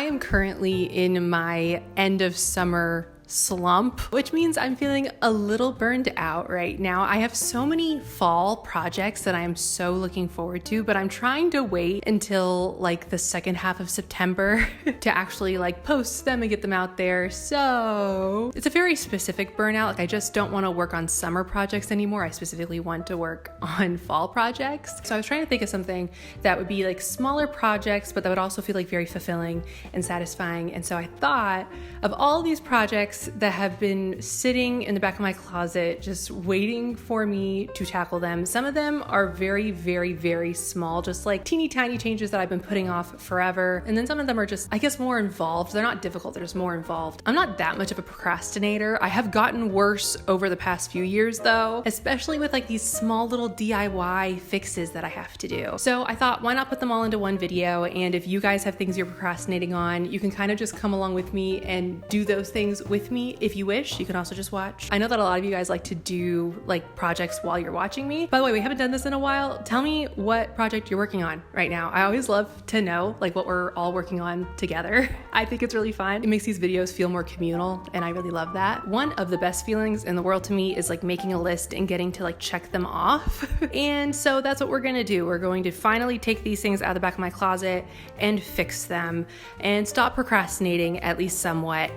I am currently in my end of summer slump, which means I'm feeling a little burned out right now. I have so many fall projects that I am so looking forward to, but I'm trying to wait until like the second half of September to actually like post them and get them out there. So it's a very specific burnout. Like I just don't want to work on summer projects anymore. I specifically want to work on fall projects. So I was trying to think of something that would be like smaller projects, but that would also feel like very fulfilling and satisfying. And so I thought of all these projects that have been sitting in the back of my closet just waiting for me to tackle them. Some of them are very, very, very small, just like teeny tiny changes that I've been putting off forever. And then some of them are just, I guess, more involved. They're not difficult, they're just more involved. I'm not that much of a procrastinator. I have gotten worse over the past few years though, especially with like these small little DIY fixes that I have to do. So I thought, why not put them all into one video? And if you guys have things you're procrastinating on, you can kind of just come along with me and do those things with me if you wish. You can also just watch. I know that a lot of you guys like to do like projects while you're watching me. By the way, we haven't done this in a while. Tell me what project you're working on right now. I always love to know like what we're all working on together. I think it's really fun. It makes these videos feel more communal and I really love that. One of the best feelings in the world to me is like making a list and getting to like check them off. And so that's what we're gonna do. We're going to finally take these things out of the back of my closet and fix them and stop procrastinating, at least somewhat.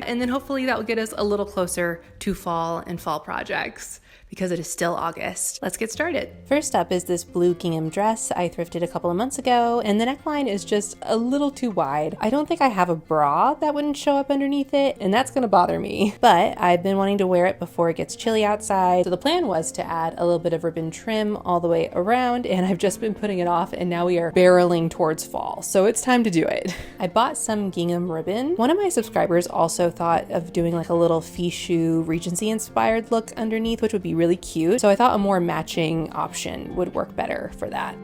And then hopefully that will get us a little closer to fall and fall projects, because it is still August. Let's get started. First up is this blue gingham dress I thrifted a couple of months ago, and the neckline is just a little too wide. I don't think I have a bra that wouldn't show up underneath it, and that's gonna bother me. But I've been wanting to wear it before it gets chilly outside, so the plan was to add a little bit of ribbon trim all the way around, and I've just been putting it off, and now we are barreling towards fall, so it's time to do it. I bought some gingham ribbon. One of my subscribers also thought of doing like a little fichu Regency inspired look underneath, which would be really cute. So I thought a more matching option would work better for that.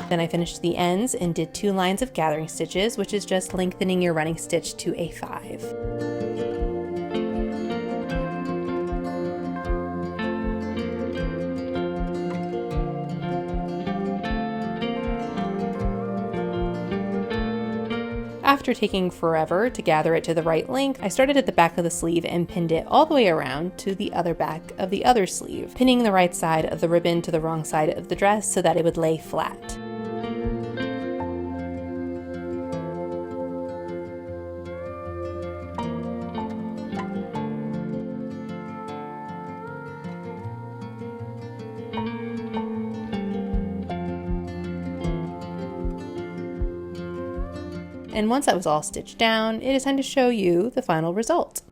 Then I finished the ends and did 2 lines of gathering stitches, which is just lengthening your running stitch to a 5. After taking forever to gather it to the right length, I started at the back of the sleeve and pinned it all the way around to the other back of the other sleeve, pinning the right side of the ribbon to the wrong side of the dress so that it would lay flat. And once that was all stitched down, it is time to show you the final result.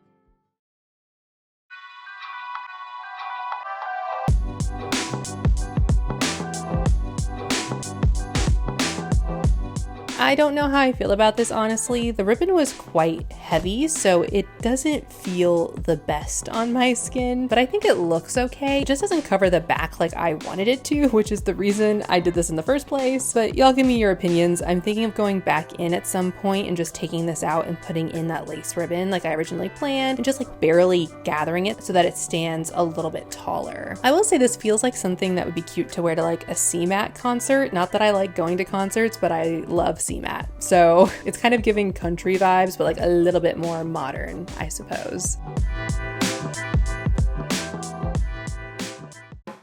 I don't know how I feel about this, honestly. The ribbon was quite heavy, so it doesn't feel the best on my skin, but I think it looks okay. It just doesn't cover the back like I wanted it to, which is the reason I did this in the first place. But y'all give me your opinions. I'm thinking of going back in at some point and just taking this out and putting in that lace ribbon like I originally planned and just like barely gathering it so that it stands a little bit taller. I will say this feels like something that would be cute to wear to like a CMAT concert. Not that I like going to concerts, but I love CMAT. So it's kind of giving country vibes, but like a little bit more modern, I suppose.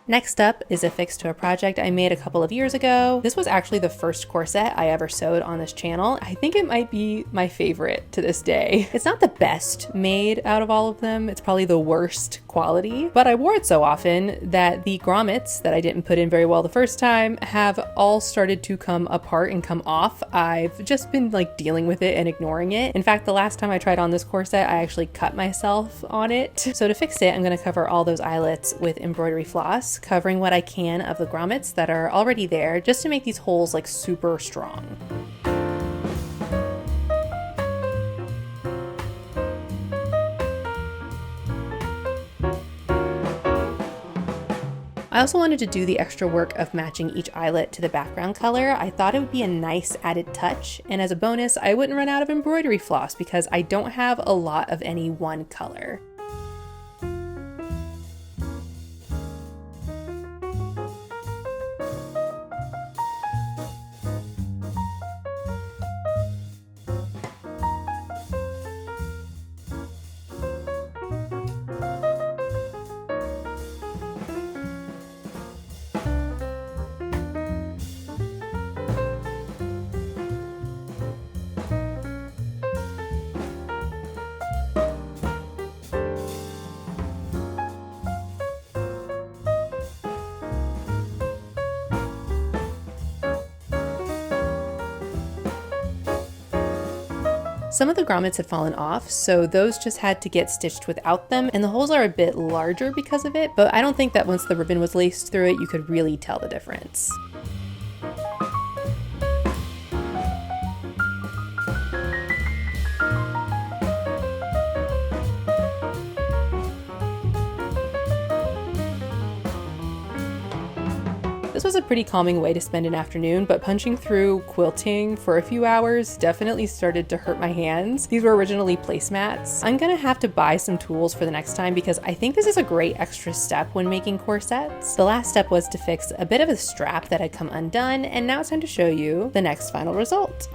Next up is a fix to a project I made a couple of years ago. This was actually the first corset I ever sewed on this channel. I think it might be my favorite to this day. It's not the best made out of all of them. It's probably the worst quality, but I wore it so often that the grommets that I didn't put in very well the first time have all started to come apart and come off. I've just been like dealing with it and ignoring it. In fact, the last time I tried on this corset, I actually cut myself on it. So to fix it, I'm going to cover all those eyelets with embroidery floss, covering what I can of the grommets that are already there, just to make these holes like super strong. I also wanted to do the extra work of matching each eyelet to the background color. I thought it would be a nice added touch, and as a bonus, I wouldn't run out of embroidery floss because I don't have a lot of any one color. Some of the grommets had fallen off, so those just had to get stitched without them, and the holes are a bit larger because of it, but I don't think that once the ribbon was laced through it, you could really tell the difference. This was a pretty calming way to spend an afternoon, but punching through quilting for a few hours definitely started to hurt my hands. These were originally placemats. I'm gonna have to buy some tools for the next time because I think this is a great extra step when making corsets. The last step was to fix a bit of a strap that had come undone, and now it's time to show you the next final result.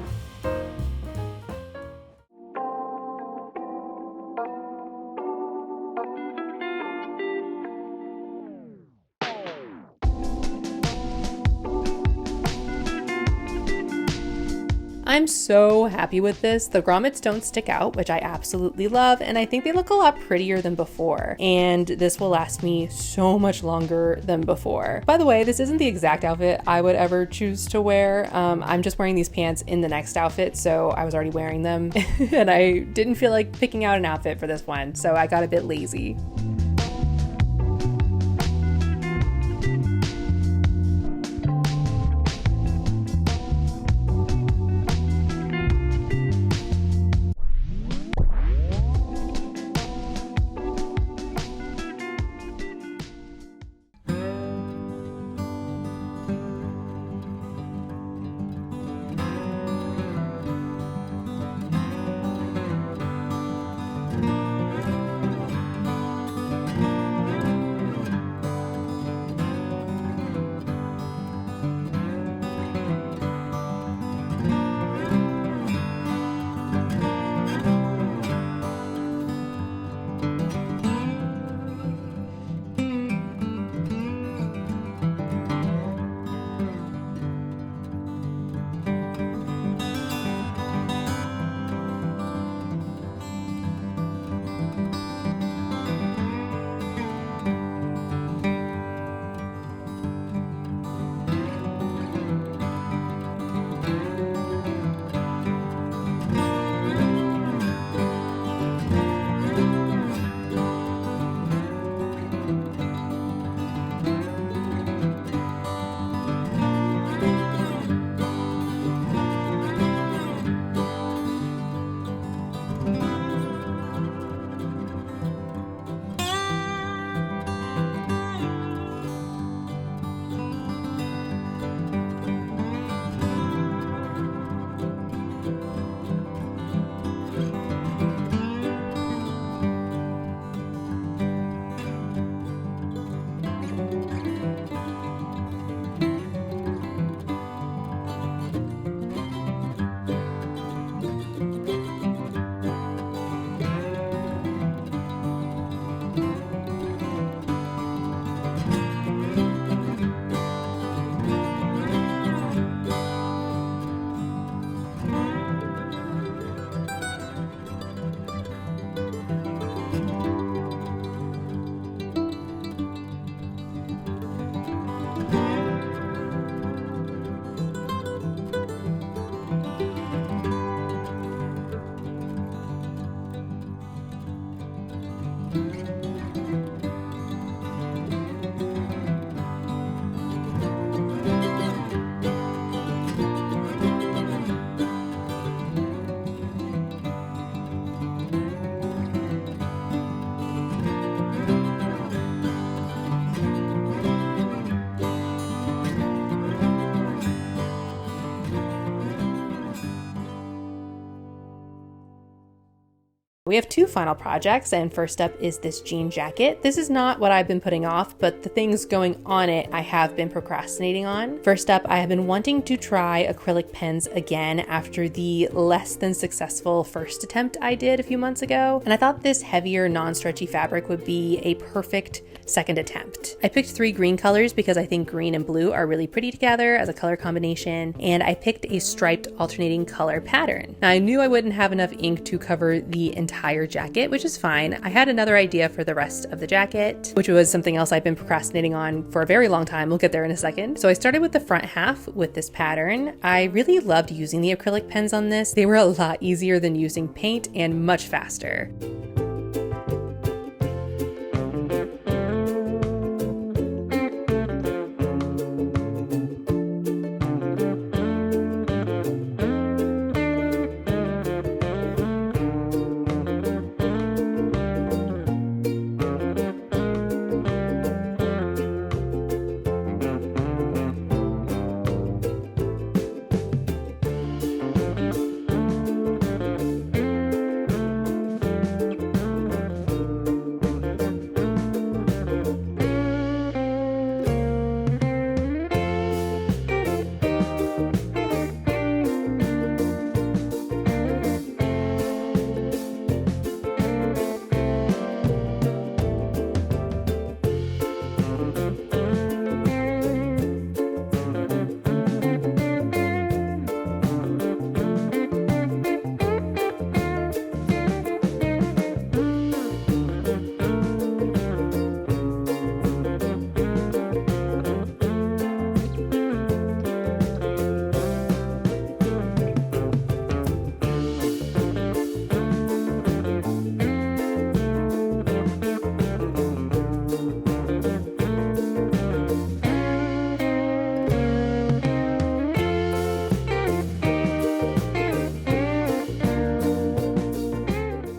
I'm so happy with this. The grommets don't stick out, which I absolutely love, and I think they look a lot prettier than before. And this will last me so much longer than before. By the way, this isn't the exact outfit I would ever choose to wear. I'm just wearing these pants in the next outfit, so I was already wearing them, and I didn't feel like picking out an outfit for this one, so I got a bit lazy. We have two final projects, and first up is this jean jacket. This is not what I've been putting off, but the things going on it I have been procrastinating on. First up, I have been wanting to try acrylic pens again after the less than successful first attempt I did a few months ago, and I thought this heavier, non-stretchy fabric would be a perfect second attempt. I picked 3 green colors because I think green and blue are really pretty together as a color combination, and I picked a striped alternating color pattern. Now I knew I wouldn't have enough ink to cover the entire jacket, which is fine. I had another idea for the rest of the jacket, which was something else I've been procrastinating on for a very long time. We'll get there in a second. So I started with the front half with this pattern. I really loved using the acrylic pens on this. They were a lot easier than using paint and much faster.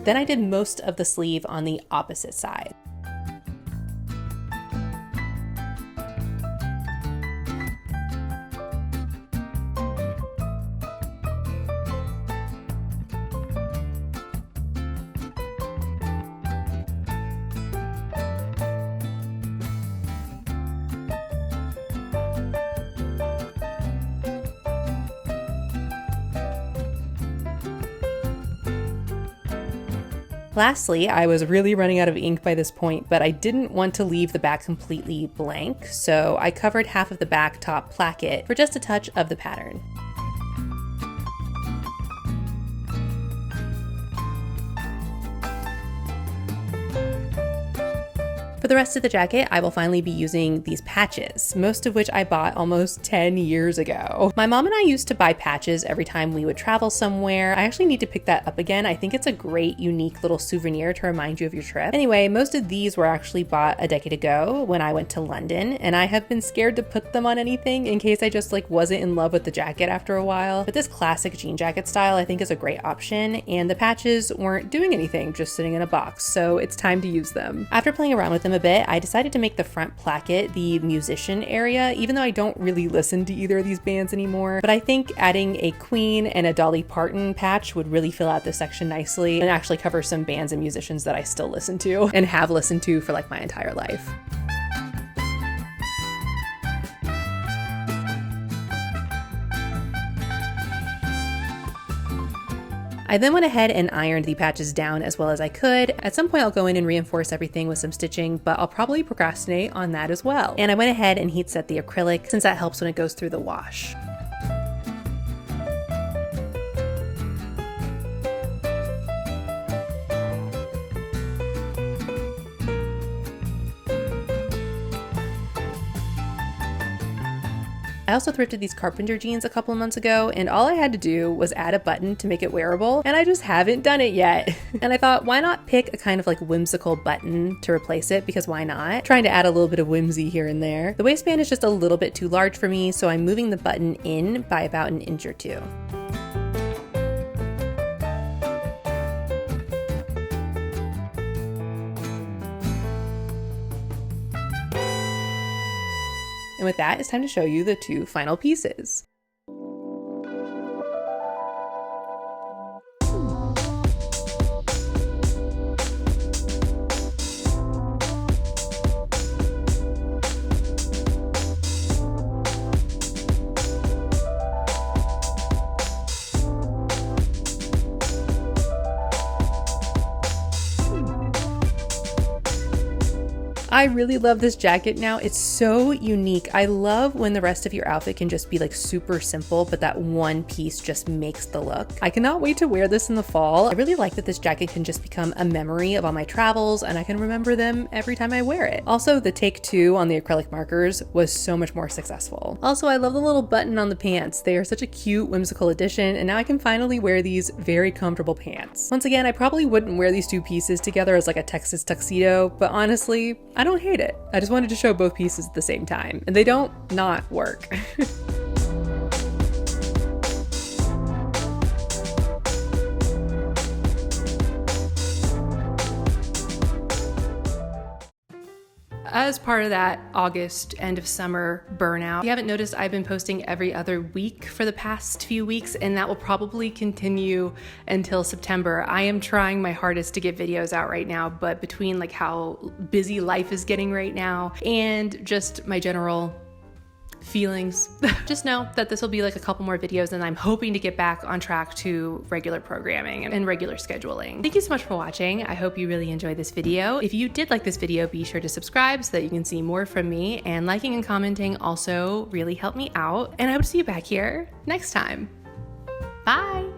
Then I did most of the sleeve on the opposite side. Lastly, I was really running out of ink by this point, but I didn't want to leave the back completely blank, so I covered half of the back top placket for just a touch of the pattern. For the rest of the jacket, I will finally be using these patches, most of which I bought almost 10 years ago. My mom and I used to buy patches every time we would travel somewhere. I actually need to pick that up again. I think it's a great, unique little souvenir to remind you of your trip. Anyway, most of these were actually bought a decade ago when I went to London, and I have been scared to put them on anything in case I just wasn't in love with the jacket after a while. But this classic jean jacket style I think is a great option, and the patches weren't doing anything, just sitting in a box, so it's time to use them. After playing around with them a bit, I decided to make the front placket the musician area, even though I don't really listen to either of these bands anymore. But I think adding a Queen and a Dolly Parton patch would really fill out this section nicely and actually cover some bands and musicians that I still listen to and have listened to for my entire life. I then went ahead and ironed the patches down as well as I could. At some point I'll go in and reinforce everything with some stitching, but I'll probably procrastinate on that as well. And I went ahead and heat set the acrylic since that helps when it goes through the wash. I also thrifted these carpenter jeans a couple of months ago, and all I had to do was add a button to make it wearable, and I just haven't done it yet. And I thought, why not pick a kind of whimsical button to replace it, because why not? Trying to add a little bit of whimsy here and there. The waistband is just a little bit too large for me, so I'm moving the button in by about an inch or two. And with that, it's time to show you the two final pieces. I really love this jacket now. It's so unique. I love when the rest of your outfit can just be like super simple, but that one piece just makes the look. I cannot wait to wear this in the fall. I really like that this jacket can just become a memory of all my travels and I can remember them every time I wear it. Also, the take two on the acrylic markers was so much more successful. Also, I love the little button on the pants. They are such a cute, whimsical addition, and now I can finally wear these very comfortable pants. Once again, I probably wouldn't wear these two pieces together as like a Texas tuxedo, but honestly, I don't hate it. I just wanted to show both pieces at the same time, and they don't not work. As part of that August end of summer burnout, if you haven't noticed, I've been posting every other week for the past few weeks, and that will probably continue until September. I am trying my hardest to get videos out right now, but between like how busy life is getting right now and just my general feelings, just know that this will be like a couple more videos, and I'm hoping to get back on track to regular programming and regular scheduling. Thank you so much for watching. I hope you really enjoyed this video. If you did like this video, be sure to subscribe so that you can see more from me, and liking and commenting also really help me out. And I hope to see you back here next time. Bye.